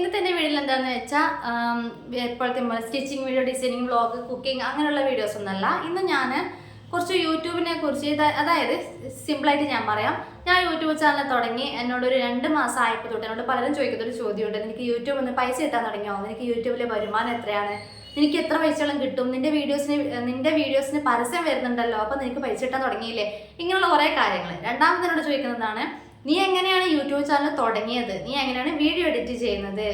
ഇന്നത്തെ എൻ്റെ വീഡിയോയിൽ എന്താണെന്ന് വെച്ചാൽ ഇപ്പോഴത്തെ stitching video, designing, vlog, cooking അങ്ങനെയുള്ള വീഡിയോസ് ഒന്നല്ല. ഇന്ന് ഞാൻ കുറച്ച് യൂട്യൂബിനെ കുറിച്ച് അതായത് സിമ്പിളായിട്ട് ഞാൻ പറയാം. ഞാൻ യൂട്യൂബ് ചാനൽ തുടങ്ങി എന്നോടൊരു 2 മാസം ആയപ്പോൾ തൊട്ട് എന്നോട് പലരും ചോദിക്കുന്നൊരു ചോദ്യമുണ്ട്, എനിക്ക് യൂട്യൂബിൽ നിന്ന് പൈസ കിട്ടാൻ തുടങ്ങിയോ, എനിക്ക് യൂട്യൂബിലെ വരുമാനം എത്രയാണ്, എനിക്ക് എത്ര പൈസകളും കിട്ടും, നിന്റെ വീഡിയോസിന് പരസ്യം വരുന്നുണ്ടല്ലോ, അപ്പം നിനക്ക് പൈസ കിട്ടാൻ തുടങ്ങിയില്ലേ, ഇങ്ങനെയുള്ള കുറേ കാര്യങ്ങൾ. രണ്ടാമതിനോട് ചോദിക്കുന്നതാണ്, നീ എങ്ങനെയാണ് യൂട്യൂബ് ചാനൽ തുടങ്ങിയത്, നീ എങ്ങനെയാണ് വീഡിയോ എഡിറ്റ് ചെയ്യുന്നത്,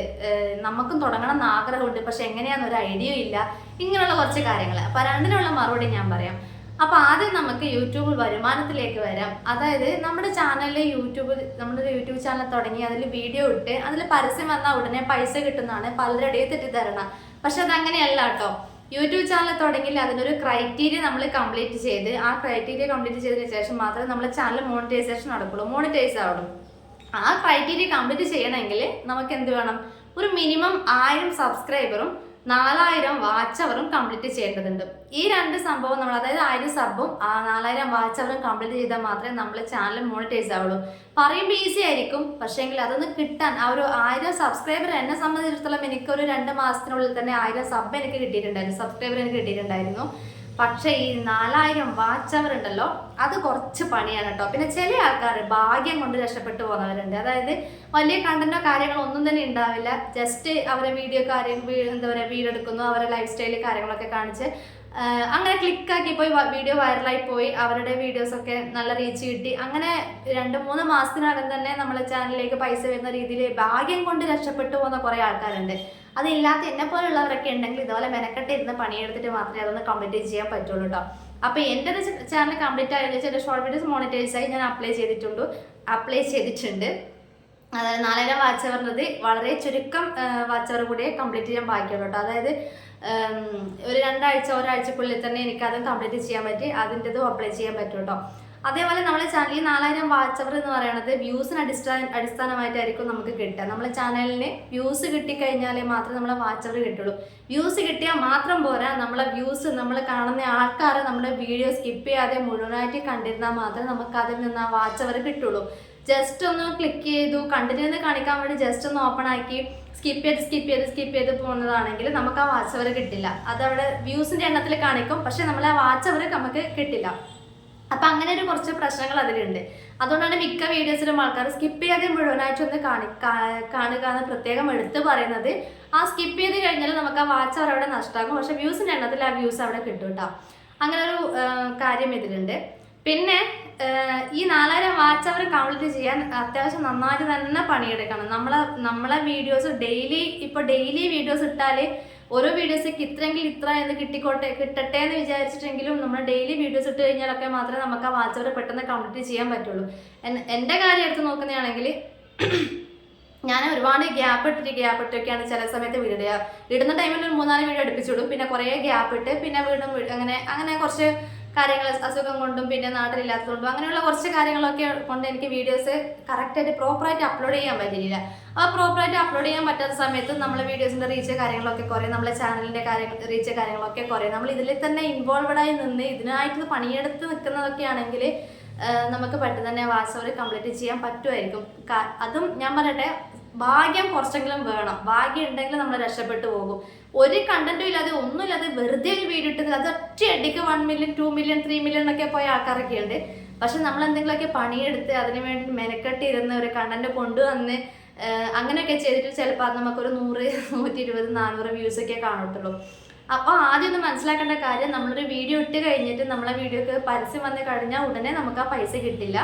നമുക്കും തുടങ്ങണം എന്ന് ആഗ്രഹമുണ്ട് പക്ഷെ എങ്ങനെയാണെന്ന് ഒരു ഐഡിയ ഇല്ല, ഇങ്ങനെയുള്ള കുറച്ച് കാര്യങ്ങൾ. അപ്പം രണ്ടിനുള്ള മറുപടി ഞാൻ പറയാം. അപ്പോൾ ആദ്യം നമുക്ക് യൂട്യൂബ് വരുമാനത്തിലേക്ക് വരാം. അതായത് നമ്മുടെ യൂട്യൂബ് ചാനൽ തുടങ്ങി അതിൽ വീഡിയോ ഇട്ട് അതിൽ പരസ്യം വന്നാൽ ഉടനെ പൈസ കിട്ടുന്നതാണ് പലരുടെയും തെറ്റിദ്ധാരണ. പക്ഷെ അതങ്ങനെയല്ല കേട്ടോ. യൂട്യൂബ് ചാനൽ തുടങ്ങിയിൽ അതിനൊരു ക്രൈറ്റീരിയ നമ്മൾ കംപ്ലീറ്റ് ചെയ്ത് ആ ക്രൈറ്റീരിയ കംപ്ലീറ്റ് ചെയ്തതിന് ശേഷം മാത്രമേ നമ്മുടെ ചാനൽ മോണിറ്റൈസേഷൻ നടക്കുള്ളൂ, മോണിറ്റൈസ് ആവുള്ളൂ. ആ ക്രൈറ്റീരിയ കംപ്ലീറ്റ് ചെയ്യണമെങ്കിൽ നമുക്ക് എന്ത് വേണം, ഒരു മിനിമം 1000 സബ്സ്ക്രൈബറും 4000 വാച്ച് അവറും കംപ്ലീറ്റ് ചെയ്യേണ്ടതുണ്ട്. ഈ 2 സംഭവം നമ്മൾ, അതായത് 1000 സബും 4000 വാച്ച് അവറും കംപ്ലീറ്റ് ചെയ്താൽ മാത്രമേ നമ്മളെ ചാനൽ മോണിറ്റൈസ് ആവുള്ളൂ. പറയുമ്പോൾ ഈസി ആയിരിക്കും, പക്ഷേങ്കിൽ അതൊന്ന് കിട്ടാൻ ആ ഒരു 1000 സബ്സ്ക്രൈബർ എന്നെ സംബന്ധിച്ചിടത്തോളം എനിക്കൊരു 2 മാസത്തിനുള്ളിൽ തന്നെ 1000 സബ് എനിക്ക് കിട്ടിയിട്ടുണ്ടായിരുന്നു, സബ്സ്ക്രൈബർ എനിക്ക് കിട്ടിയിട്ടുണ്ടായിരുന്നു. പക്ഷേ ഈ 4000 വാച്ച് അവർ ഉണ്ടല്ലോ, അത് കുറച്ച് പണിയാണ് കേട്ടോ. പിന്നെ ചില ആൾക്കാർ ഭാഗ്യം കൊണ്ട് രക്ഷപ്പെട്ടു പോകുന്നവരുണ്ട്. അതായത് വലിയ കണ്ടന്റോ കാര്യങ്ങളോ ഒന്നും തന്നെ ഉണ്ടാവില്ല, ജസ്റ്റ് അവരെ എന്താ പറയുക, വീടെടുക്കുന്നു, അവരെ ലൈഫ് സ്റ്റൈല് കാര്യങ്ങളൊക്കെ കാണിച്ച് അങ്ങനെ ക്ലിക്കാക്കി പോയി വീഡിയോ വൈറലായി പോയി, അവരുടെ വീഡിയോസൊക്കെ നല്ല റീച്ച് കിട്ടി. അങ്ങനെ 2-3 മാസത്തിനകം തന്നെ നമ്മളെ ചാനലിലേക്ക് പൈസ വരുന്ന രീതിയിൽ ഭാഗ്യം കൊണ്ട് രക്ഷപ്പെട്ടു പോകുന്ന കുറേ ആൾക്കാരുണ്ട്. അതില്ലാത്ത എന്നെ പോലുള്ളവരൊക്കെ ഉണ്ടെങ്കിൽ ഇതുപോലെ മെനക്കെട്ട് ഇരുന്ന് പണിയെടുത്തിട്ട് മാത്രമേ അതൊന്ന് കംപ്ലീറ്റ് ചെയ്യാൻ പറ്റുള്ളൂ കേട്ടോ. അപ്പോൾ എൻ്റെ ചാനൽ കംപ്ലീറ്റ് ആയതെന്ന് വെച്ചാൽ എൻ്റെ ഷോർട്ട് വീഡിയോസ് മോണിറ്റൈസ് ആയി ഞാൻ അപ്ലൈ ചെയ്തിട്ടുണ്ട്. അതായത് 4000 വാച്ച് അവറിനത് വളരെ ചുരുക്കം വാച്ച് അവർ കൂടിയേ കംപ്ലീറ്റ് ചെയ്യാൻ ബാക്കിയുള്ളൂ കേട്ടോ. അതായത് ഒരു 2 ഒരാഴ്ചക്കുള്ളിൽ തന്നെ എനിക്കതും കംപ്ലീറ്റ് ചെയ്യാൻ പറ്റി, അതിൻ്റെതും അപ്ലൈ ചെയ്യാൻ പറ്റും കേട്ടോ. അതേപോലെ നമ്മളെ ചാനലിൽ 4000 വാച്ച് അവർ എന്ന് പറയുന്നത് വ്യൂസിന് അടിസ്ഥാനമായിട്ടായിരിക്കും നമുക്ക് കിട്ടുക. നമ്മളെ ചാനലിന് വ്യൂസ് കിട്ടിക്കഴിഞ്ഞാലേ മാത്രമേ നമ്മളെ വാച്ച് അവർ കിട്ടുള്ളൂ. വ്യൂസ് കിട്ടിയാൽ മാത്രം പോരാ, നമ്മളെ വ്യൂസ്, നമ്മൾ കാണുന്ന ആൾക്കാരെ നമ്മുടെ വീഡിയോ സ്കിപ്പ് ചെയ്യാതെ മുഴുവനായിട്ട് കണ്ടിരുന്നാൽ മാത്രമേ നമുക്ക് അതിൽ നിന്ന് ആ വാച്ച് അവർ കിട്ടുള്ളൂ. ജസ്റ്റ് ഒന്ന് ക്ലിക്ക് ചെയ്തു കണ്ടിന്യൂ കാണിക്കാൻ വേണ്ടി ജസ്റ്റ് ഒന്ന് ഓപ്പൺ ആക്കി സ്കിപ്പ് ചെയ്ത് പോകുന്നതാണെങ്കിൽ നമുക്ക് ആ വാച്ച് അവർ കിട്ടില്ല. അതവിടെ വ്യൂസിൻ്റെ എണ്ണത്തിൽ കാണിക്കും, പക്ഷെ നമ്മളെ ആ വാച്ച് അവർ നമുക്ക് കിട്ടില്ല. അപ്പം അങ്ങനെ ഒരു കുറച്ച് പ്രശ്നങ്ങൾ അതിലുണ്ട്. അതുകൊണ്ടാണ് മിക്ക വീഡിയോസിലും ആൾക്കാർ സ്കിപ്പ് ചെയ്യാതെ മുഴുവനായിട്ടൊന്ന് കാണുക എന്ന് പ്രത്യേകം എടുത്ത് പറയുന്നത്. ആ സ്കിപ്പ് ചെയ്ത് കഴിഞ്ഞാൽ നമുക്ക് ആ വാച്ച് അവർ അവിടെ നഷ്ടമാകും, പക്ഷെ വ്യൂസിൻ്റെ എണ്ണത്തിൽ ആ വ്യൂസ് അവിടെ കിട്ടും കേട്ടോ. അങ്ങനെ ഒരു കാര്യം ഇതിലുണ്ട്. പിന്നെ ഈ 4000 വാച്ച് അവർ കംപ്ലീറ്റ് ചെയ്യാൻ അത്യാവശ്യം നന്നായിട്ട് തന്നെ പണിയെടുക്കണം. നമ്മളെ വീഡിയോസ് ഡെയിലി വീഡിയോസ് ഇട്ടാൽ ഓരോ വീഡിയോസൊക്കെ ഇത്ര എന്ന് കിട്ടട്ടെ എന്ന് വിചാരിച്ചിട്ടെങ്കിലും നമ്മൾ ഡെയിലി വീഡിയോസ് ഇട്ട് കഴിഞ്ഞാലൊക്കെ മാത്രമേ നമുക്ക് ആ വാച്ച് അവർ പെട്ടെന്ന് കംപ്ലീറ്റ് ചെയ്യാൻ പറ്റുള്ളൂ. എൻ്റെ കാര്യം എടുത്ത് നോക്കുന്നതാണെങ്കിൽ ഞാൻ ഒരുപാട് ഗ്യാപ്പ് ഇട്ടൊക്കെയാണ് ചില സമയത്ത് വീഡിയോ ഇടുന്ന ടൈമിൽ ഒരു 3-4 വീഡിയോ അടുപ്പിച്ചിടും, പിന്നെ കുറേ ഗ്യാപ്പ് ഇട്ട് പിന്നെ വീണ്ടും അങ്ങനെ കുറച്ച് കാര്യങ്ങൾ, അസുഖം കൊണ്ടും പിന്നെ നാട്ടിലില്ലാത്തതുകൊണ്ടും അങ്ങനെയുള്ള കുറച്ച് കാര്യങ്ങളൊക്കെ കൊണ്ട് എനിക്ക് വീഡിയോസ് കറക്റ്റായിട്ട് പ്രോപ്പറായിട്ട് അപ്ലോഡ് ചെയ്യാൻ പറ്റിയില്ല. അപ്പോൾ പ്രോപ്പറായിട്ട് അപ്ലോഡ് ചെയ്യാൻ പറ്റാത്ത സമയത്ത് നമ്മളെ വീഡിയോസിൻ്റെ റീച്ച് കാര്യങ്ങളൊക്കെ കുറയും, നമ്മളെ ചാനലിൻ്റെ റീച്ച് കാര്യങ്ങളൊക്കെ കുറയും. നമ്മൾ ഇതിൽ തന്നെ ഇൻവോൾവഡായി നിന്ന് ഇതിനായിട്ട് പണിയെടുത്ത് നിൽക്കുന്നതൊക്കെ ആണെങ്കിൽ നമുക്ക് പെട്ടെന്ന് തന്നെ വാച്ച് അവർ കംപ്ലീറ്റ് ചെയ്യാൻ പറ്റുമായിരിക്കും. അതും ഞാൻ പറയട്ടെ, ഭാഗ്യം കുറച്ചെങ്കിലും വേണം. ഭാഗ്യം ഉണ്ടെങ്കിൽ നമ്മൾ രക്ഷപ്പെട്ടു പോകും. ഒരു കണ്ടന്റും ഇല്ലാതെ ഒന്നുമില്ലാതെ വെറുതെ ഒരു വീഡിയോ ഇട്ടത് അത് ഒറ്റയടിക്ക് 1 മില്യൺ 2 മില്യൺ 3 മില്യൺ ഒക്കെ പോയ ആൾക്കാരൊക്കെ ഉണ്ട്. പക്ഷെ നമ്മൾ എന്തെങ്കിലുമൊക്കെ പണിയെടുത്ത് അതിന് വേണ്ടി മെനക്കെട്ട് ഇരുന്ന് ഒരു കണ്ടന്റ് കൊണ്ടുവന്ന് അങ്ങനെയൊക്കെ ചെയ്തിട്ട് ചിലപ്പോൾ അത് നമുക്കൊരു 100, 120, 400 വ്യൂസൊക്കെ കാണത്തുള്ളൂ. അപ്പോൾ ആദ്യം ഒന്ന് മനസ്സിലാക്കേണ്ട കാര്യം, നമ്മളൊരു വീഡിയോ ഇട്ട് കഴിഞ്ഞിട്ട് നമ്മളെ വീഡിയോക്ക് പരസ്യം വന്ന് കഴിഞ്ഞാൽ ഉടനെ നമുക്ക് ആ പൈസ കിട്ടില്ല.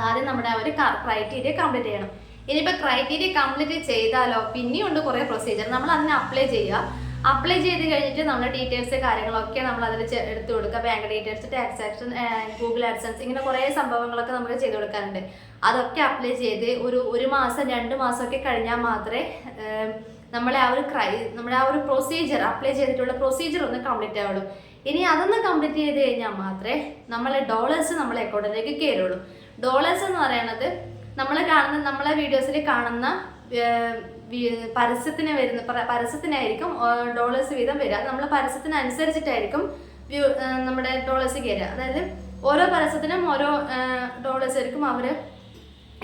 ആദ്യം നമ്മുടെ ആ ഒരു ക്രൈറ്റീരിയ കംപ്ലീറ്റ് ചെയ്യണം. ഇനിയിപ്പോൾ ക്രൈറ്റീരിയ കംപ്ലീറ്റ് ചെയ്താലോ പിന്നെയുണ്ട് കുറേ പ്രൊസീജിയർ. നമ്മൾ അതിനെ അപ്ലൈ ചെയ്ത് കഴിഞ്ഞിട്ട് നമ്മുടെ ഡീറ്റെയിൽസ് കാര്യങ്ങളൊക്കെ നമ്മൾ അതിൽ എടുത്തു കൊടുക്കുക. Bank details, tax action, Google AdSense, ഇങ്ങനെ കുറേ സംഭവങ്ങളൊക്കെ നമുക്ക് ചെയ്ത് കൊടുക്കാറുണ്ട്. അതൊക്കെ അപ്ലൈ ചെയ്ത് ഒരു മാസം 2 മാസമൊക്കെ കഴിഞ്ഞാൽ മാത്രമേ നമ്മുടെ ആ ഒരു പ്രൊസീജിയർ, അപ്ലൈ ചെയ്തിട്ടുള്ള പ്രൊസീജിയർ ഒന്ന് കംപ്ലീറ്റ് ആവുള്ളൂ. ഇനി അതൊന്ന് കംപ്ലീറ്റ് ചെയ്ത് കഴിഞ്ഞാൽ മാത്രമേ നമ്മളെ ഡോളേഴ്സ് നമ്മളെ അക്കൗണ്ടിലേക്ക് കയറുള്ളൂ. ഡോളേഴ്സ് എന്ന് പറയുന്നത് നമ്മളെ വീഡിയോസിൽ കാണുന്ന പരസ്യത്തിനായിരിക്കും ഡോളേഴ്സ് വീതം വരിക. നമ്മളെ പരസ്യത്തിനനുസരിച്ചിട്ടായിരിക്കും നമ്മുടെ ഡോളേഴ്സ് കയറുക. അതായത് ഓരോ പരസ്യത്തിനും ഓരോ ഡോളേഴ്സ് ആയിരിക്കും അവർ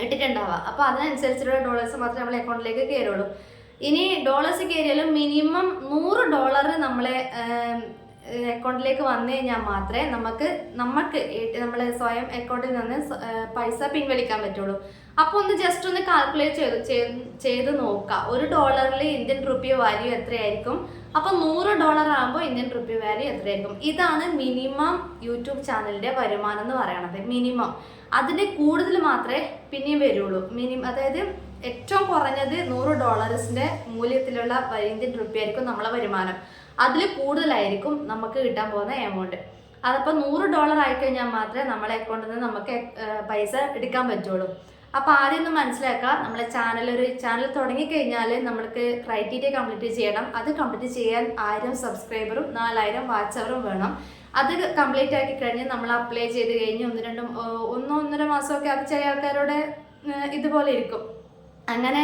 ഇട്ടിട്ടുണ്ടാവുക. അപ്പോൾ അതിനനുസരിച്ചുള്ള ഡോളേഴ്സ് മാത്രമേ നമ്മളെ അക്കൗണ്ടിലേക്ക് കയറുള്ളൂ. ഇനി ഡോളേഴ്സ് കയറിയാലും മിനിമം $100 നമ്മളെ അക്കൗണ്ടിലേക്ക് വന്നു കഴിഞ്ഞാൽ മാത്രമേ നമ്മളെ സ്വയം അക്കൗണ്ടിൽ നിന്ന് പൈസ പിൻവലിക്കാൻ പറ്റുള്ളൂ. അപ്പോൾ ഒന്ന് ജസ്റ്റ് ഒന്ന് കാൽക്കുലേറ്റ് ചെയ്ത് നോക്കാം. $1 ഇന്ത്യൻ റുപ്പി വാല്യൂ എത്രയായിരിക്കും, അപ്പോൾ $100 ആകുമ്പോൾ ഇന്ത്യൻ റുപ്പി വാല്യൂ എത്രയായിരിക്കും. ഇതാണ് മിനിമം യൂട്യൂബ് ചാനലിന്റെ വരുമാനം എന്ന് പറയണത്. മിനിമം അതിന് കൂടുതൽ മാത്രമേ പിന്നെയും വരുള്ളൂ. അതായത് ഏറ്റവും കുറഞ്ഞത് $100 മൂല്യത്തിലുള്ള ഇന്ത്യൻ റുപ്പി ആയിരിക്കും നമ്മളെ വരുമാനം. അതിൽ കൂടുതലായിരിക്കും നമുക്ക് കിട്ടാൻ പോകുന്ന എമൗണ്ട്. അതപ്പോൾ $100 ആയിക്കഴിഞ്ഞാൽ മാത്രമേ നമ്മളെ അക്കൗണ്ടിൽ നിന്ന് നമുക്ക് പൈസ എടുക്കാൻ പറ്റുള്ളൂ. അപ്പോൾ ആദ്യം ഒന്ന് മനസ്സിലാക്കുക, നമ്മളെ ഒരു ചാനൽ തുടങ്ങിക്കഴിഞ്ഞാൽ നമ്മൾക്ക് ക്രൈറ്റീരിയ കംപ്ലീറ്റ് ചെയ്യണം. അത് കംപ്ലീറ്റ് ചെയ്യാൻ 1000 സബ്സ്ക്രൈബറും 4000 വാച്ച് അവറും വേണം. അത് കംപ്ലീറ്റ് ആക്കി കഴിഞ്ഞ് നമ്മൾ അപ്ലൈ ചെയ്ത് കഴിഞ്ഞ് 1-1.5 മാസമൊക്കെ അത് ചില ആൾക്കാരുടെ ഇതുപോലെ ഇരിക്കും. അങ്ങനെ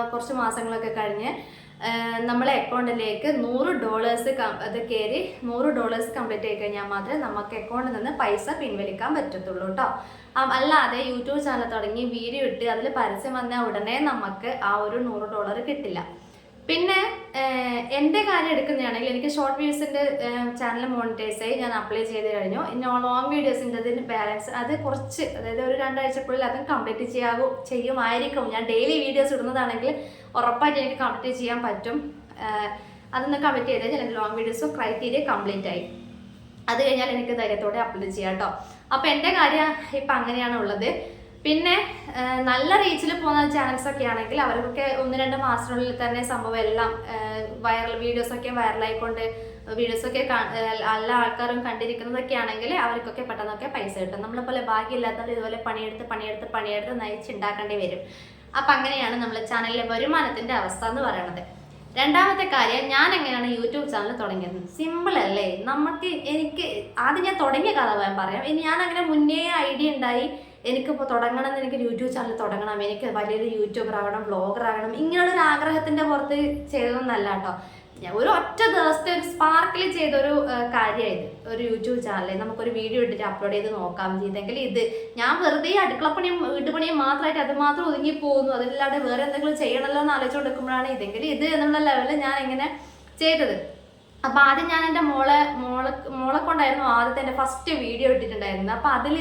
കുറച്ച് മാസങ്ങളൊക്കെ കഴിഞ്ഞ് നമ്മളെ അക്കൗണ്ടിലേക്ക് $100 അത് കയറി $100 കംപ്ലീറ്റ് ആയി കഴിഞ്ഞാൽ മാത്രമേ നമുക്ക് അക്കൗണ്ടിൽ നിന്ന് പൈസ പിൻവലിക്കാൻ പറ്റത്തുള്ളൂ കേട്ടോ. അല്ലാതെ യൂട്യൂബ് ചാനൽ തുടങ്ങി വീഡിയോ ഇട്ട് അതിൽ പരസ്യം വന്നാൽ ഉടനെ നമുക്ക് ആ ഒരു $100 കിട്ടില്ല. പിന്നെ എൻ്റെ കാര്യം എടുക്കുന്നതാണെങ്കിൽ എനിക്ക് ഷോർട്ട് വ്യൂസിൻ്റെ ചാനൽ മോണിറ്റൈസ് ആയി ഞാൻ അപ്ലൈ ചെയ്ത് കഴിഞ്ഞു. ഇനി ലോങ് വീഡിയോസിൻ്റെ ബാലൻസ് അത് കുറച്ച്, അതായത് ഒരു 2 ആഴ്ചക്കുള്ളിൽ അതും കംപ്ലീറ്റ് ചെയ്യുമായിരിക്കും. ഞാൻ ഡെയിലി വീഡിയോസ് ഇടുന്നതാണെങ്കിൽ ഉറപ്പായിട്ട് എനിക്ക് കംപ്ലീറ്റ് ചെയ്യാൻ പറ്റും. അതൊന്ന് കംപ്ലീറ്റ് ചെയ്താൽ എനിക്ക് ലോങ് വീഡിയോസും ക്രൈറ്റീരിയ കംപ്ലീറ്റ് ആയി. അത് കഴിഞ്ഞാൽ എനിക്ക് ധൈര്യത്തോടെ അപ്ലോഡ് ചെയ്യാം കേട്ടോ. അപ്പോൾ എൻ്റെ കാര്യം ഇപ്പം അങ്ങനെയാണ് ഉള്ളത്. പിന്നെ നല്ല റീച്ചിൽ പോകുന്ന ചാനൽസൊക്കെ ആണെങ്കിൽ അവർക്കൊക്കെ 1-2 മാസത്തിനുള്ളിൽ തന്നെ സംഭവം എല്ലാം വീഡിയോസൊക്കെ വൈറലായിക്കൊണ്ട് വീഡിയോസൊക്കെ എല്ലാ ആൾക്കാരും കണ്ടിരിക്കുന്നതൊക്കെ ആണെങ്കിൽ അവർക്കൊക്കെ പെട്ടെന്നൊക്കെ പൈസ കിട്ടും. നമ്മളെപ്പോലെ ഭാഗ്യമില്ലാത്തവർ ഇതുപോലെ പണിയെടുത്ത് നയിച്ചുണ്ടാക്കേണ്ടി വരും. അപ്പം അങ്ങനെയാണ് നമ്മളെ ചാനലിലെ വരുമാനത്തിൻ്റെ അവസ്ഥ എന്ന് പറയുന്നത്. രണ്ടാമത്തെ കാര്യം, ഞാൻ എങ്ങനെയാണ് യൂട്യൂബ് ചാനൽ തുടങ്ങിയത്? സിമ്പിൾ അല്ലേ? എനിക്ക് ആദ്യം ഞാൻ തുടങ്ങിയ കഥ പറയാം. ഇനി ഞാൻ അങ്ങനെ മുന്നേ ഐഡിയ ഉണ്ടായി എനിക്കിപ്പോൾ തുടങ്ങണമെന്ന്, എനിക്ക് യൂട്യൂബ് ചാനൽ തുടങ്ങണം, എനിക്ക് വലിയൊരു യൂട്യൂബർ ആകണം, വ്ളോഗർ ആകണം, ഇങ്ങനെയുള്ളൊരു ആഗ്രഹത്തിൻ്റെ പുറത്ത് ചെയ്തതൊന്നല്ല കേട്ടോ. ഞാൻ ഒരു ഒറ്റ ദിവസത്തെ ഒരു സ്പാർക്കിൽ ചെയ്തൊരു കാര്യമായത് ഒരു യൂട്യൂബ് ചാനലിൽ നമുക്കൊരു വീഡിയോ ഇട്ടിട്ട് അപ്ലോഡ് ചെയ്ത് നോക്കാം ചെയ്തെങ്കിൽ ഇത് ഞാൻ വെറുതെ അടുക്കളപ്പണിയും വീട്ടുപണിയും മാത്രമായിട്ട് അത് മാത്രം ഒതുങ്ങി പോകുന്നു, അതില്ലാതെ വേറെ എന്തെങ്കിലും ചെയ്യണമല്ലോ എന്ന് ആലോചിച്ചുകൊണ്ടിരിക്കുമ്പോഴാണ് ഇതെങ്കിൽ ഇത് എന്നുള്ള ലെവലിൽ ഞാൻ ഇങ്ങനെ ചെയ്തത്. അപ്പോൾ ആദ്യം ഞാൻ എൻ്റെ മോളെ കൊണ്ടായിരുന്നു ആദ്യത്തെ എൻ്റെ ഫസ്റ്റ് വീഡിയോ ഇട്ടിട്ടുണ്ടായിരുന്നത്. അപ്പോൾ അതിൽ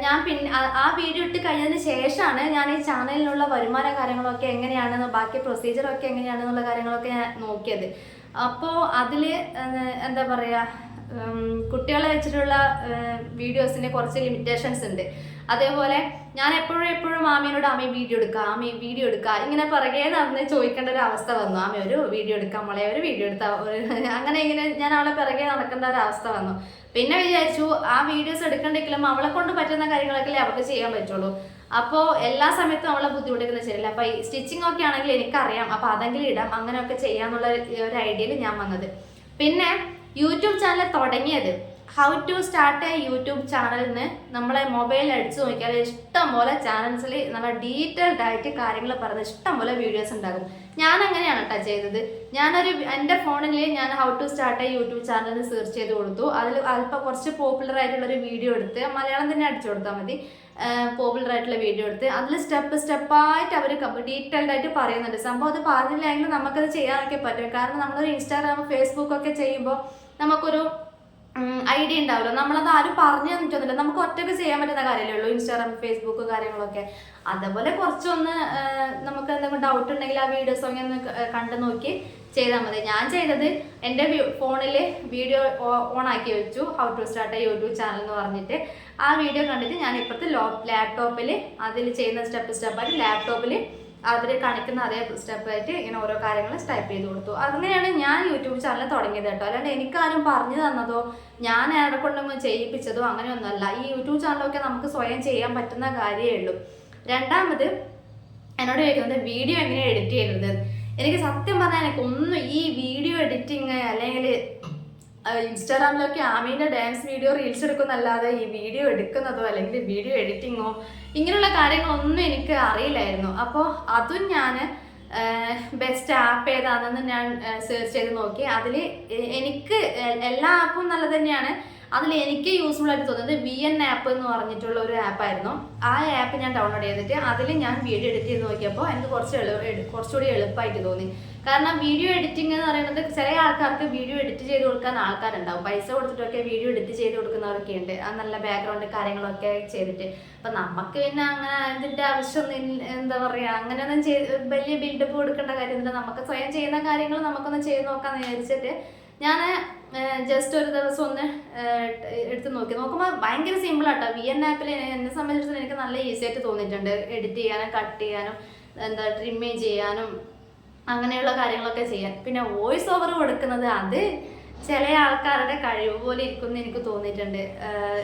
ഞാൻ പിന്നെ ആ വീഡിയോ ഇട്ട് കഴിഞ്ഞതിന് ശേഷമാണ് ഞാൻ ഈ ചാനലിനുള്ള വരുമാന കാര്യങ്ങളൊക്കെ എങ്ങനെയാണെന്ന്, ബാക്കി പ്രൊസീജിയറൊക്കെ എങ്ങനെയാണെന്നുള്ള കാര്യങ്ങളൊക്കെ ഞാൻ നോക്കിയത്. അപ്പോൾ അതിൽ എന്താ പറയുക, കുട്ടികളെ വെച്ചിട്ടുള്ള വീഡിയോസിന് കുറച്ച് ലിമിറ്റേഷൻസ് ഉണ്ട്. അതേപോലെ ഞാൻ എപ്പോഴും ആമിയോട് വീഡിയോ എടുക്കുക ഇങ്ങനെ പിറകെ നടന്ന് ചോദിക്കേണ്ട ഒരു അവസ്ഥ വന്നു. ആമി ഒരു വീഡിയോ എടുക്കാം, മോളെ ഒരു വീഡിയോ എടുത്താൽ അങ്ങനെ ഇങ്ങനെ ഞാൻ അവളെ പിറകെ നടക്കേണ്ട ഒരു അവസ്ഥ വന്നു. പിന്നെ വിചാരിച്ചു ആ വീഡിയോസ് എടുക്കണ്ടെങ്കിലും അവളെ കൊണ്ട് പറ്റുന്ന കാര്യങ്ങളൊക്കെ അവൾക്ക് ചെയ്യാൻ പറ്റുള്ളൂ. അപ്പോൾ എല്ലാ സമയത്തും അവളെ ബുദ്ധിമുട്ടിക്കുന്നത് ശരിയല്ല. അപ്പോൾ ഈ സ്റ്റിച്ചിങ് ഒക്കെ ആണെങ്കിൽ എനിക്കറിയാം, അപ്പോൾ അതെങ്കിലും ഇടാം, അങ്ങനെയൊക്കെ ചെയ്യാന്നുള്ള ഒരു ഐഡിയയിൽ ഞാൻ വന്നത്. പിന്നെ യൂട്യൂബ് ചാനൽ തുടങ്ങിയത് how to start a YouTube ചാനലിന് നമ്മളെ മൊബൈലിൽ അടിച്ചു നോക്കിയാൽ ഇഷ്ടംപോലെ ചാനൽസിൽ നല്ല ഡീറ്റെയിൽഡ് ആയിട്ട് കാര്യങ്ങൾ പറഞ്ഞ് ഇഷ്ടംപോലെ വീഡിയോസ് ഉണ്ടാകും. ഞാൻ അങ്ങനെയാണ് കേട്ടോ ചെയ്തത്. എൻ്റെ ഫോണിൽ ഞാൻ how to start a YouTube ചാനലിന് സെർച്ച് ചെയ്ത് കൊടുത്തു. അതിൽ അല്പം കുറച്ച് പോപ്പുലർ ആയിട്ടുള്ളൊരു വീഡിയോ എടുത്ത്, മലയാളം തന്നെ അടിച്ചു കൊടുത്താൽ മതി, പോപ്പുലർ ആയിട്ടുള്ള വീഡിയോ എടുത്ത് അതിൽ സ്റ്റെപ്പായിട്ട് അവർ ഡീറ്റെയിൽഡ് ആയിട്ട് പറയുന്നുണ്ട്. സംഭവം അത് പറഞ്ഞില്ലെങ്കിൽ നമുക്കത് ചെയ്യാനൊക്കെ പറ്റും. കാരണം നമ്മളൊരു ഇൻസ്റ്റാഗ്രാം ഫേസ്ബുക്കൊക്കെ ചെയ്യുമ്പോൾ നമുക്കൊരു ഐഡിയ ഉണ്ടാവില്ല, നമ്മളത് ആരും പറഞ്ഞു തന്നിട്ടൊന്നുമില്ല, നമുക്ക് ഒറ്റയ്ക്ക് ചെയ്യാൻ പറ്റുന്ന കാര്യമല്ലേ ഉള്ളൂ ഇൻസ്റ്റാഗ്രാം ഫേസ്ബുക്ക് കാര്യങ്ങളൊക്കെ. അതേപോലെ കുറച്ചൊന്ന് നമുക്ക് എന്തെങ്കിലും ഡൗട്ട് ഉണ്ടെങ്കിൽ ആ വീഡിയോസൊക്കെ ഒന്ന് കണ്ടു നോക്കി ചെയ്താൽ മതി. ഞാൻ ചെയ്തത് എൻ്റെ ഫോണിൽ വീഡിയോ ഓൺ ആക്കി വെച്ചു, how to start a YouTube channel എന്ന് പറഞ്ഞിട്ട്. ആ വീഡിയോ കണ്ടിട്ട് ഞാൻ ഇപ്പോഴത്തെ ലാപ്ടോപ്പിൽ അതിൽ ചെയ്യുന്ന സ്റ്റെപ്പായിട്ട് ലാപ്ടോപ്പിൽ അതിൽ കാണിക്കുന്ന അതേ സ്റ്റെപ്പായിട്ട് ഇങ്ങനെ ഓരോ കാര്യങ്ങൾ ടൈപ്പ് ചെയ്ത് കൊടുത്തു. അങ്ങനെയാണ് ഞാൻ യൂട്യൂബ് ചാനൽ തുടങ്ങിയത് കേട്ടോ. അല്ലാണ്ട് എനിക്കാരും പറഞ്ഞു തന്നതോ ഞാൻ ആരെ കൊണ്ടൊന്നും ചെയ്യിപ്പിച്ചതോ അങ്ങനെയൊന്നുമല്ല. ഈ യൂട്യൂബ് ചാനലൊക്കെ നമുക്ക് സ്വയം ചെയ്യാൻ പറ്റുന്ന കാര്യമേ ഉള്ളൂ. രണ്ടാമത് എന്നോട് ചോദിക്കുന്നത് വീഡിയോ എങ്ങനെ എഡിറ്റ് ചെയ്യരുത്. എനിക്ക് സത്യം പറഞ്ഞാൽ എനിക്കൊന്നും ഈ വീഡിയോ എഡിറ്റിങ് അല്ലെങ്കിൽ ഇൻസ്റ്റാഗ്രാമിലൊക്കെ ആമീൻ്റെ ഡാൻസ് വീഡിയോ റീൽസ് എടുക്കുന്നല്ലാതെ ഈ വീഡിയോ എടുക്കുന്നതോ അല്ലെങ്കിൽ വീഡിയോ എഡിറ്റിങ്ങോ ഇങ്ങനെയുള്ള കാര്യങ്ങളൊന്നും എനിക്ക് അറിയില്ലായിരുന്നു. അപ്പോൾ അതും ഞാൻ ബെസ്റ്റ് ആപ്പ് ഏതാണെന്ന് ഞാൻ സെർച്ച് ചെയ്ത് നോക്കി. അതിൽ എനിക്ക് എല്ലാ ആപ്പും നല്ലത് തന്നെയാണ്. അതിൽ എനിക്ക് യൂസ്ഫുൾ ആയിട്ട് തോന്നുന്നത് VN ആപ്പ് എന്ന് പറഞ്ഞിട്ടുള്ള ഒരു ആപ്പായിരുന്നു. ആ ആപ്പ് ഞാൻ ഡൗൺലോഡ് ചെയ്തിട്ട് അതിൽ ഞാൻ വീഡിയോ എഡിറ്റ് ചെയ്ത് നോക്കിയപ്പോൾ എനിക്ക് കുറച്ചുകൂടി എളുപ്പമായിട്ട് തോന്നി. കാരണം വീഡിയോ എഡിറ്റിംഗ് എന്ന് പറയുന്നത് ചില ആൾക്കാർക്ക് വീഡിയോ എഡിറ്റ് ചെയ്ത് കൊടുക്കാൻ ആൾക്കാരുണ്ടാവും, പൈസ കൊടുത്തിട്ടൊക്കെ വീഡിയോ എഡിറ്റ് ചെയ്ത് കൊടുക്കുന്നവരൊക്കെ ഉണ്ട്, ആ നല്ല ബാക്ക്ഗ്രൗണ്ട് കാര്യങ്ങളൊക്കെ ചെയ്തിട്ട്. അപ്പം നമുക്ക് പിന്നെ അങ്ങനെ ഇതിൻ്റെ ആവശ്യമൊന്നും എന്താ പറയുക, അങ്ങനെയൊന്നും വലിയ ബിൽഡപ്പ് കൊടുക്കേണ്ട കാര്യമില്ല. നമുക്ക് സ്വയം ചെയ്യുന്ന കാര്യങ്ങൾ നമുക്കൊന്ന് ചെയ്ത് നോക്കാമെന്ന് വിചാരിച്ചിട്ട് ഞാൻ ജസ്റ്റ് ഒരു ദിവസം ഒന്ന് എടുത്ത് നോക്കുമ്പോൾ ഭയങ്കര സിമ്പിളാട്ടോ. VN ആപ്പിൽ എന്നെ സംബന്ധിച്ചിടത്തോളം എനിക്ക് നല്ല ഈസി ആയിട്ട് തോന്നിയിട്ടുണ്ട്. എഡിറ്റ് ചെയ്യാനും കട്ട് ചെയ്യാനും എന്താ ട്രിമ്മിങ് ചെയ്യാനും അങ്ങനെയുള്ള കാര്യങ്ങളൊക്കെ ചെയ്യാൻ. പിന്നെ വോയിസ് ഓവർ കൊടുക്കുന്നത് അത് ചില ആൾക്കാരുടെ കഴിവ് പോലെ ഇരിക്കുമെന്ന് എനിക്ക് തോന്നിയിട്ടുണ്ട്.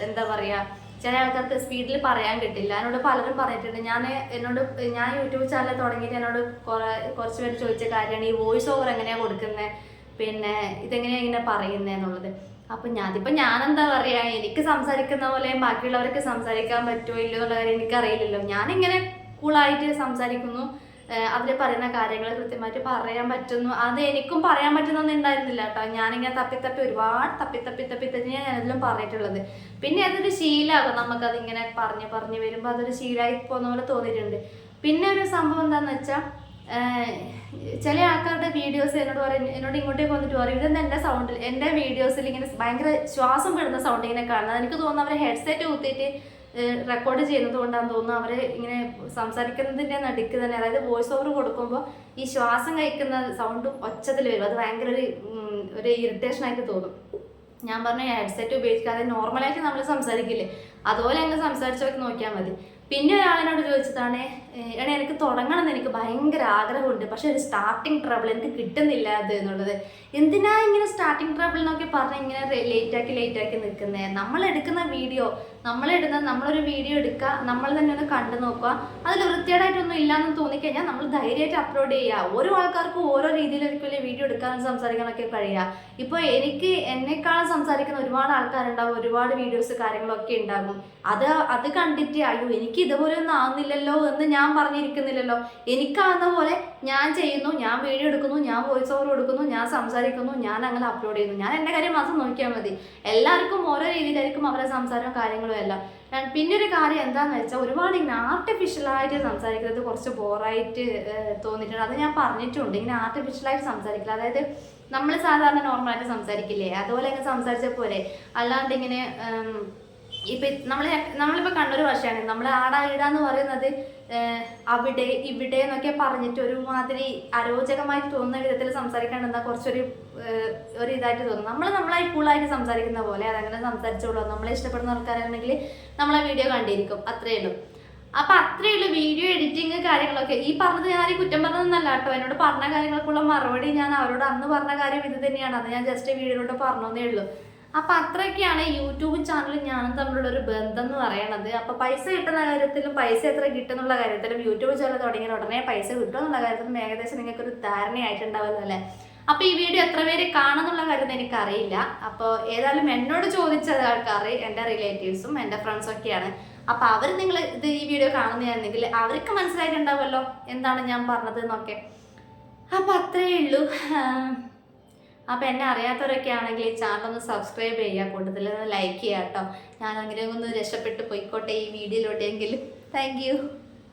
എന്താ പറയുക, ചില ആൾക്കാർക്ക് സ്പീഡിൽ പറയാൻ കിട്ടില്ല. എന്നോട് പലരും പറഞ്ഞിട്ടുണ്ട്. ഞാൻ യൂട്യൂബ് ചാനൽ തുടങ്ങിയിട്ട് എന്നോട് കുറച്ച് പേര് ചോദിച്ച കാര്യമാണ് ഈ വോയിസ് ഓവർ എങ്ങനെയാണ് കൊടുക്കുന്നത്, പിന്നെ ഇതെങ്ങനെയാണ് ഇങ്ങനെ പറയുന്നതെന്നുള്ളത്. അപ്പം ഞാനെന്താ പറയുക, എനിക്ക് സംസാരിക്കുന്ന പോലെ ബാക്കിയുള്ളവർക്ക് സംസാരിക്കാൻ പറ്റുമോ ഇല്ലയോ എന്നുള്ള കാര്യം എനിക്കറിയില്ലല്ലോ. ഞാനിങ്ങനെ കൂളായിട്ട് സംസാരിക്കുന്നു, അതിൽ പറയുന്ന കാര്യങ്ങൾ കൃത്യമായിട്ട് പറയാൻ പറ്റുന്നു. അത് എനിക്കും പറയാൻ പറ്റുന്നൊന്നും ഉണ്ടായിരുന്നില്ല കേട്ടോ. ഞാനിങ്ങനെ ഒരുപാട് തപ്പി ഞാനെല്ലാം പറഞ്ഞിട്ടുള്ളത്. പിന്നെ അതൊരു ശീലമാകും, നമുക്കതിങ്ങനെ പറഞ്ഞ് വരുമ്പോൾ അതൊരു ശീലമായി പോകുന്ന പോലെ തോന്നിയിട്ടുണ്ട്. പിന്നെ ഒരു സംഭവം എന്താണെന്ന് വെച്ചാൽ, ചില ആൾക്കാരുടെ വീഡിയോസ് എന്നോട് ഇങ്ങോട്ടേക്ക് വന്നിട്ട് പറയും ഇതെന്താ എൻ്റെ സൗണ്ടിൽ, എൻ്റെ വീഡിയോസിൽ ഇങ്ങനെ ഭയങ്കര ശ്വാസം പെടുന്ന സൗണ്ട് ഇങ്ങനെ കാണുന്നത്. എനിക്ക് തോന്നുന്നു അവർ ഹെഡ്സെറ്റ് കുത്തിയിട്ട് റെക്കോർഡ് ചെയ്യുന്നത് കൊണ്ടാണെന്ന് തോന്നുന്നു അവർ ഇങ്ങനെ സംസാരിക്കുന്നതിൻ്റെ നടുക്ക് തന്നെ, അതായത് വോയിസ് ഓവർ കൊടുക്കുമ്പോൾ ഈ ശ്വാസം കഴിക്കുന്ന സൗണ്ട് ഒച്ചത്തിൽ വരും. അത് ഭയങ്കര ഒരു ഇറിറ്റേഷനായിട്ട് തോന്നും. ഞാൻ പറഞ്ഞ ഹെഡ്സെറ്റ് ഉപയോഗിക്കാതെ നോർമലായിട്ട് നമ്മൾ സംസാരിക്കില്ലേ, അതുപോലെ അങ്ങ് സംസാരിച്ചൊക്കെ നോക്കിയാൽ മതി. പിന്നെ ഒരാളിനോട് ചോദിച്ചതാണ്, എടാ എനിക്ക് തുടങ്ങണമെന്ന് എനിക്ക് ഭയങ്കര ആഗ്രഹമുണ്ട്, പക്ഷെ ഒരു സ്റ്റാർട്ടിങ് ട്രബിൾ എനിക്ക് കിട്ടുന്നില്ല അത് എന്നുള്ളത്. എന്തിനാ ഇങ്ങനെ സ്റ്റാർട്ടിങ് ട്രബിൾ എന്നൊക്കെ പറഞ്ഞ് ഇങ്ങനെ ലേറ്റാക്കി നിൽക്കുന്നത്? നമ്മളൊരു വീഡിയോ എടുക്കുക, നമ്മൾ തന്നെ ഒന്ന് കണ്ടു നോക്കുക, അതിൽ വൃത്തികേടായിട്ടൊന്നും ഇല്ലയെന്ന് തോന്നിക്കഴിഞ്ഞാൽ നമ്മൾ ധൈര്യമായിട്ട് അപ്ലോഡ് ചെയ്യുക. ഓരോ ആൾക്കാർക്കും ഓരോ രീതിയിലൊരിക്കലും വീഡിയോ എടുക്കാനും സംസാരിക്കാനൊക്കെ കഴിയുക. ഇപ്പോൾ എന്നെക്കാളും സംസാരിക്കുന്ന ഒരുപാട് ആൾക്കാരുണ്ടാവും, ഒരുപാട് വീഡിയോസ് കാര്യങ്ങളൊക്കെ ഉണ്ടാകും. അത് കണ്ടിട്ട് അയ്യോ എനിക്ക് ഇതുപോലെ ഒന്നും ആവുന്നില്ലല്ലോ എന്ന് ഞാൻ പറഞ്ഞിരിക്കുന്നില്ലല്ലോ. എനിക്കാവുന്ന പോലെ ഞാൻ ചെയ്യുന്നു, ഞാൻ വീഡിയോ എടുക്കുന്നു, ഞാൻ വോയിസ് ഓവർ കൊടുക്കുന്നു, ഞാൻ സംസാരിക്കുന്നു, ഞാൻ അങ്ങനെ അപ്ലോഡ് ചെയ്യുന്നു. ഞാൻ എൻ്റെ കാര്യം മാത്രം നോക്കിയാൽ മതി. എല്ലാവർക്കും ഓരോ രീതിയിലായിരിക്കും അവരുടെ സംസാരവും കാര്യങ്ങളും എല്ലാം. പിന്നെ ഒരു കാര്യം എന്താണെന്ന് വെച്ചാൽ, ഒരുപാട് ഇങ്ങനെ ആർട്ടിഫിഷ്യലായിട്ട് സംസാരിക്കുന്നത് കുറച്ച് ബോറായിട്ട് തോന്നിയിട്ടുണ്ട്. അത് ഞാൻ പറഞ്ഞിട്ടുണ്ട്. ഇങ്ങനെ ആർട്ടിഫിഷ്യലായിട്ട് സംസാരിക്കില്ല, അതായത് നമ്മൾ സാധാരണ നോർമലായിട്ട് സംസാരിക്കില്ലേ, അതുപോലെ ഇങ്ങനെ സംസാരിച്ച പോലെ. അല്ലാണ്ട് ഇങ്ങനെ ഇപ്പം നമ്മളിപ്പോൾ കണ്ണൊരു ഭാഷയാണ്, നമ്മൾ ആടാ ഈടാന്ന് പറയുന്നത് അവിടെ ഇവിടെ എന്നൊക്കെ പറഞ്ഞിട്ട് ഒരുമാതിരി അരോചകമായിട്ട് തോന്നുന്ന വിധത്തിൽ സംസാരിക്കാണ്ടെന്നാൽ കുറച്ചൊരു ഇതായിട്ട് തോന്നും. നമ്മളായി കൂളായിട്ട് സംസാരിക്കുന്ന പോലെ അതങ്ങനെ സംസാരിച്ചോളൂ. നമ്മളെ ഇഷ്ടപ്പെടുന്ന ആൾക്കാരാണെങ്കിൽ നമ്മളെ വീഡിയോ കണ്ടിരിക്കും, അത്രയേ ഉള്ളൂ. അപ്പം അത്രയേ ഉള്ളൂ വീഡിയോ എഡിറ്റിങ് കാര്യങ്ങളൊക്കെ. ഈ പറഞ്ഞത് ഞാൻ കുറ്റം പറഞ്ഞതൊന്നല്ല കേട്ടോ. എന്നോട് പറഞ്ഞ കാര്യങ്ങൾക്കുള്ള മറുപടി ഞാൻ അവരോട് അന്ന് പറഞ്ഞ കാര്യം ഇത് തന്നെയാണ്. അത് ഞാൻ ജസ്റ്റ് വീഡിയോയിലോട്ട് പറഞ്ഞതേ ഉള്ളൂ. അപ്പം അത്രയൊക്കെയാണ് യൂട്യൂബ് ചാനലും ഞാനും തമ്മിലുള്ള ഒരു ബന്ധം എന്ന് പറയണത്. അപ്പം പൈസ കിട്ടുന്ന കാര്യത്തിലും പൈസ എത്ര കിട്ടുന്നുള്ള കാര്യത്തിലും യൂട്യൂബ് ചാനൽ തുടങ്ങിയ ഉടനെ പൈസ കിട്ടുമെന്നുള്ള കാര്യത്തിലും ഏകദേശം നിങ്ങൾക്കൊരു ധാരണയായിട്ടുണ്ടാവുമല്ലോ അല്ലേ. അപ്പോൾ ഈ വീഡിയോ എത്ര പേര് കാണുന്നുള്ള കാര്യം എനിക്കറിയില്ല. അപ്പോൾ ഏതായാലും എന്നോട് ചോദിച്ച ആൾക്കാർ എൻ്റെ റിലേറ്റീവ്സും എൻ്റെ ഫ്രണ്ട്സും ഒക്കെയാണ്. അപ്പോൾ അവർ ഈ വീഡിയോ കാണുന്നതാണെങ്കിൽ അവർക്ക് മനസ്സിലായിട്ടുണ്ടാവുമല്ലോ എന്താണ് ഞാൻ പറഞ്ഞത് എന്നൊക്കെ. അപ്പോൾ അത്രയേ ഉള്ളൂ. അപ്പോൾ എന്നെ അറിയാത്തവരൊക്കെ ആണെങ്കിൽ ഈ ചാനലൊന്ന് സബ്സ്ക്രൈബ് ചെയ്യുക, കൂട്ടത്തിൽ ലൈക്ക് ചെയ്യുക കേട്ടോ. ഞാൻ അങ്ങനെ ഒന്ന് രക്ഷപ്പെട്ട് പോയിക്കോട്ടെ ഈ വീഡിയോയിലോട്ടെങ്കിലും. Thank you.